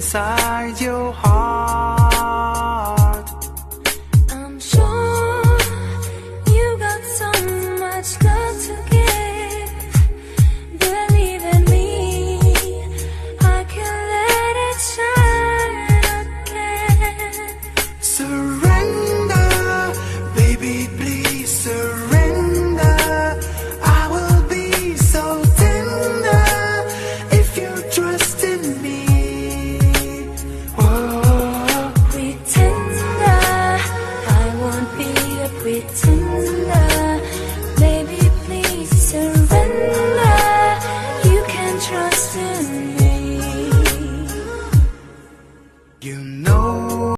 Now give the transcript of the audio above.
inside your heart. I'm sure you got so much love to give. Believe in me, I can let it shine again. Surrender, baby, please surrender. I will be so tender if you trust in me. Pretender, I won't be a pretender.